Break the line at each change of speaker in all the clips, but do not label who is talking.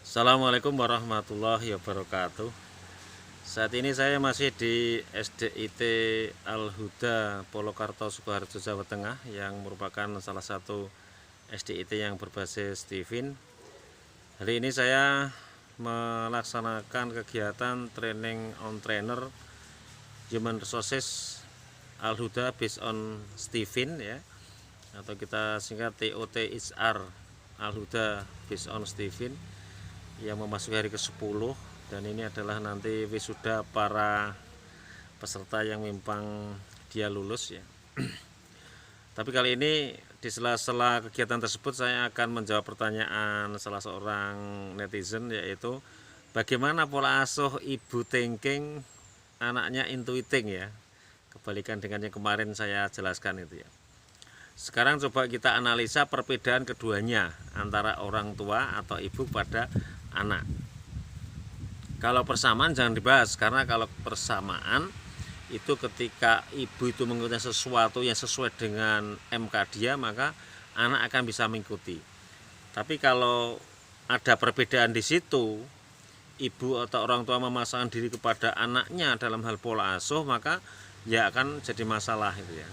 Assalamualaikum warahmatullahi wabarakatuh. Saat ini saya masih di SDIT Al-Huda Polokarto, Sukoharjo, Jawa Tengah, yang merupakan salah satu SDIT yang berbasis Tivin. Hari ini saya melaksanakan kegiatan training on trainer Human Resources Al-Huda based on Tivin, ya, atau kita singkat TOTHR Al-Huda based on Tivin, yang memasuki hari ke-10, dan ini adalah nanti wisuda para peserta yang memang dia lulus, ya. Tapi kali ini di sela-sela kegiatan tersebut saya akan menjawab pertanyaan salah seorang netizen, yaitu bagaimana pola asuh ibu tengking anaknya intuiting, ya. Kebalikan dengan yang kemarin saya jelaskan itu, ya. Sekarang coba kita analisa perbedaan keduanya antara orang tua atau ibu pada anak. Kalau persamaan jangan dibahas, karena kalau persamaan itu ketika ibu itu mengikuti sesuatu yang sesuai dengan MK dia, maka anak akan bisa mengikuti. Tapi kalau ada perbedaan di situ, ibu atau orang tua memasangkan diri kepada anaknya dalam hal pola asuh, maka ya akan jadi masalah itu, ya.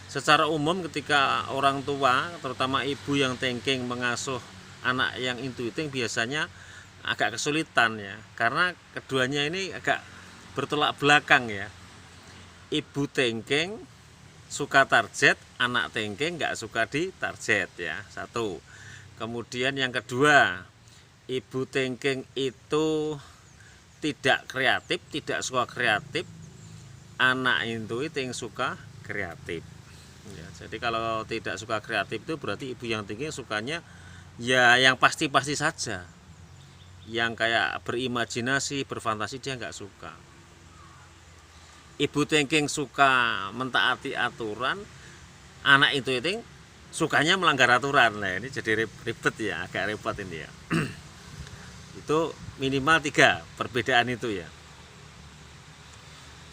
Secara umum ketika orang tua, terutama ibu yang thinking, mengasuh anak yang intuiting biasanya agak kesulitan, ya, karena keduanya ini agak bertolak belakang, ya. Ibu thinking suka target, anak thinking nggak suka di target, ya. Satu. Kemudian yang kedua, ibu thinking itu tidak kreatif, tidak suka kreatif, anak intuiting suka kreatif. Ya, jadi kalau tidak suka kreatif itu berarti ibu yang tinggi sukanya ya yang pasti-pasti saja, yang kayak berimajinasi, berfantasi dia nggak suka. Ibu thinking suka mentaati aturan, anak intuiting sukanya melanggar aturan. Nah, ini jadi ribet, ya, agak repot ini, ya. Itu minimal 3 perbedaan itu, ya.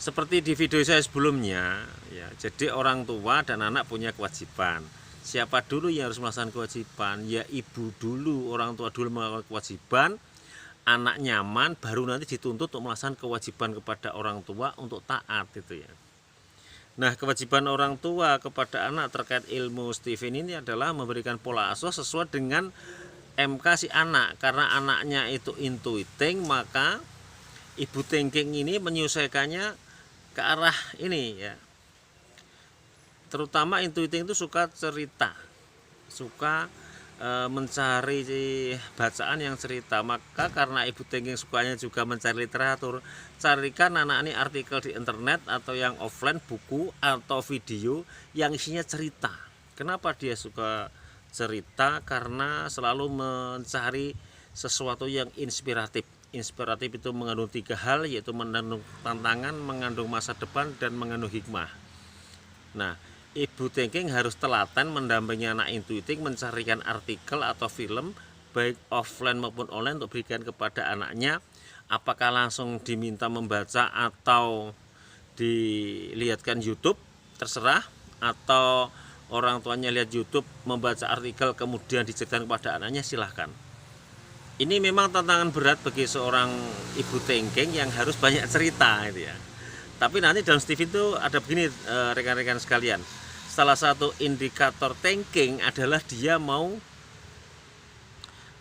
Seperti di video saya sebelumnya, ya, jadi orang tua dan anak punya kewajiban. Siapa dulu yang harus melaksanakan kewajiban? Ya ibu dulu, orang tua dulu melakukan kewajiban, anak nyaman, baru nanti dituntut untuk melaksanakan kewajiban kepada orang tua untuk taat, itu, ya. Nah, kewajiban orang tua kepada anak terkait ilmu Tivin ini adalah memberikan pola asuh sesuai dengan MK si anak. Karena anaknya itu intuiting, maka ibu thinking ini menyelesaikannya ke arah ini, ya. Terutama intuiting itu suka cerita, suka mencari bacaan yang cerita. Maka karena ibu thinking sukanya juga mencari literatur, carikan anak ini artikel di internet atau yang offline, buku atau video yang isinya cerita. Kenapa dia suka cerita? Karena selalu mencari sesuatu yang inspiratif. Inspiratif itu mengandung 3 hal, yaitu mengandung tantangan, mengandung masa depan, dan mengandung hikmah. Nah, ibu thinking harus telaten mendampingi anak intuiting mencarikan artikel atau film baik offline maupun online untuk berikan kepada anaknya. Apakah langsung diminta membaca atau dilihatkan YouTube, terserah. Atau orang tuanya lihat YouTube, membaca artikel, kemudian diceritakan kepada anaknya, silahkan. Ini memang tantangan berat bagi seorang ibu thinking yang harus banyak cerita, itu, ya. Tapi nanti dalam Steve itu ada begini, rekan-rekan sekalian. Salah satu indikator thinking adalah dia mau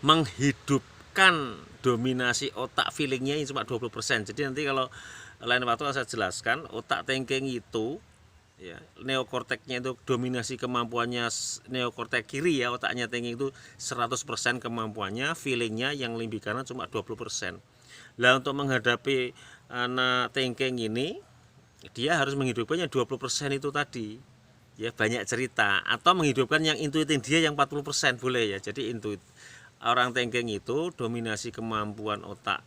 menghidupkan dominasi otak feelingnya yang cuma 20%. Jadi nanti kalau lain waktu saya jelaskan, otak thinking itu, ya, neokorteknya itu dominasi kemampuannya neokortek kiri, ya, otaknya thinking itu 100% kemampuannya, feelingnya yang lebih kanan cuma 20%. Lah untuk menghadapi anak thinking ini, dia harus menghidupkannya 20% itu tadi, ya, banyak cerita, atau menghidupkan yang intuiting dia yang 40% boleh, ya. Jadi orang thinking itu dominasi kemampuan otak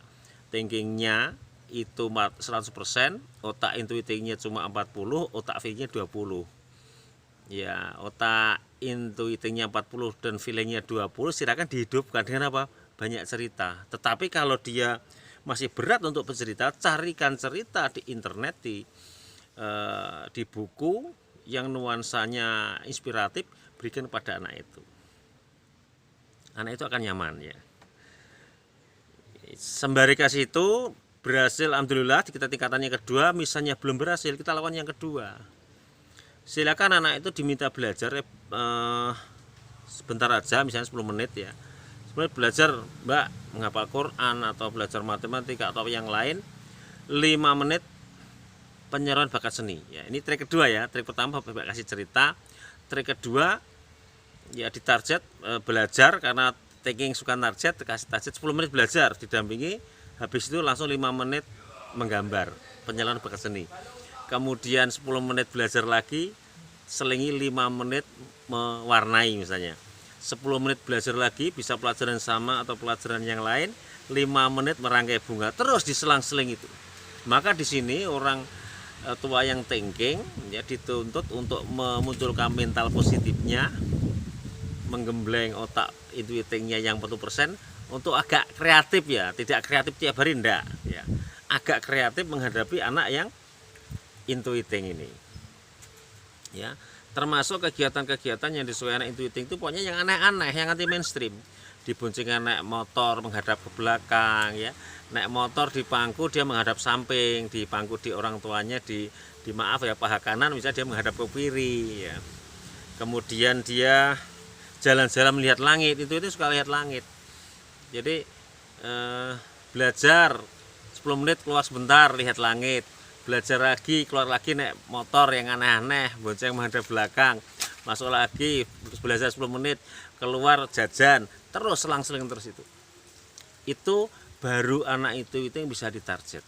thinkingnya itu 100%, otak intuitingnya cuma 40, otak feelingnya 20. Ya, otak intuitingnya 40 dan feelingnya 20 silakan dihidupkan dengan apa? Banyak cerita. Tetapi kalau dia masih berat untuk bercerita, carikan cerita di internet, di buku yang nuansanya inspiratif, berikan pada anak itu. Anak itu akan nyaman, ya. Sembari kasih itu berhasil, alhamdulillah. Kita tingkatannya kedua, misalnya belum berhasil, kita lakukan yang kedua. Silakan anak itu diminta belajar sebentar aja, misalnya 10 menit ya. Sebenarnya belajar Mbak menghafal Quran atau belajar matematika atau yang lain, 5 menit penyaluran bakat seni ya. Ini trik kedua ya. Trik pertama Bapak kasih cerita, trik kedua ya ditarget belajar, karena taking suka target, kasih target 10 menit belajar didampingi, habis itu langsung 5 menit menggambar, penyaluran bakat seni. Kemudian 10 menit belajar lagi, selingi 5 menit mewarnai misalnya. 10 menit belajar lagi, bisa pelajaran sama atau pelajaran yang lain, 5 menit merangkai bunga, terus diselang-seling itu. Maka di sini orang tua yang thinking ya dituntut untuk memunculkan mental positifnya, menggembleng otak intuitingnya yang 40%, untuk agak kreatif ya, tidak kreatif tiap hari enggak ya. Agak kreatif menghadapi anak yang intuiting ini. Ya, termasuk kegiatan-kegiatan yang disukai anak intuiting itu pokoknya yang aneh-aneh, yang anti mainstream. Diboncengan naik motor menghadap ke belakang ya, naik motor di pangku dia menghadap samping, di pangku di orang tuanya di maaf ya paha kanan, misalnya dia menghadap ke kiri ya. Kemudian dia jalan-jalan melihat langit, itu suka lihat langit. Jadi belajar 10 menit keluar sebentar lihat langit, belajar lagi keluar lagi naik motor yang aneh-aneh, bonceng menghadap belakang, masuk lagi belajar 10 menit keluar jajan, terus selang-seling terus itu baru anak itu yang bisa ditarget.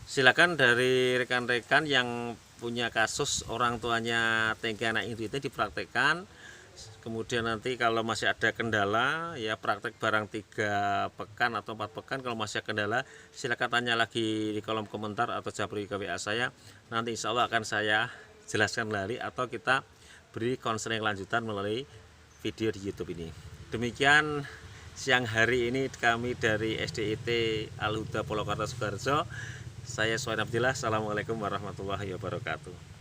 Silakan dari rekan-rekan yang punya kasus orang tuanya tangki anak itu dipraktekkan. Kemudian nanti kalau masih ada kendala ya praktek barang 3 pekan atau 4 pekan. Kalau masih ada kendala silakan tanya lagi di kolom komentar atau japri ke WA saya. Nanti insya Allah akan saya jelaskan lagi atau kita beri konseling lanjutan melalui video di YouTube ini. Demikian siang hari ini kami dari SDIT Al Huda Polokarto Sukoharjo. Saya Suhain Abdillah. Assalamualaikum warahmatullahi wabarakatuh.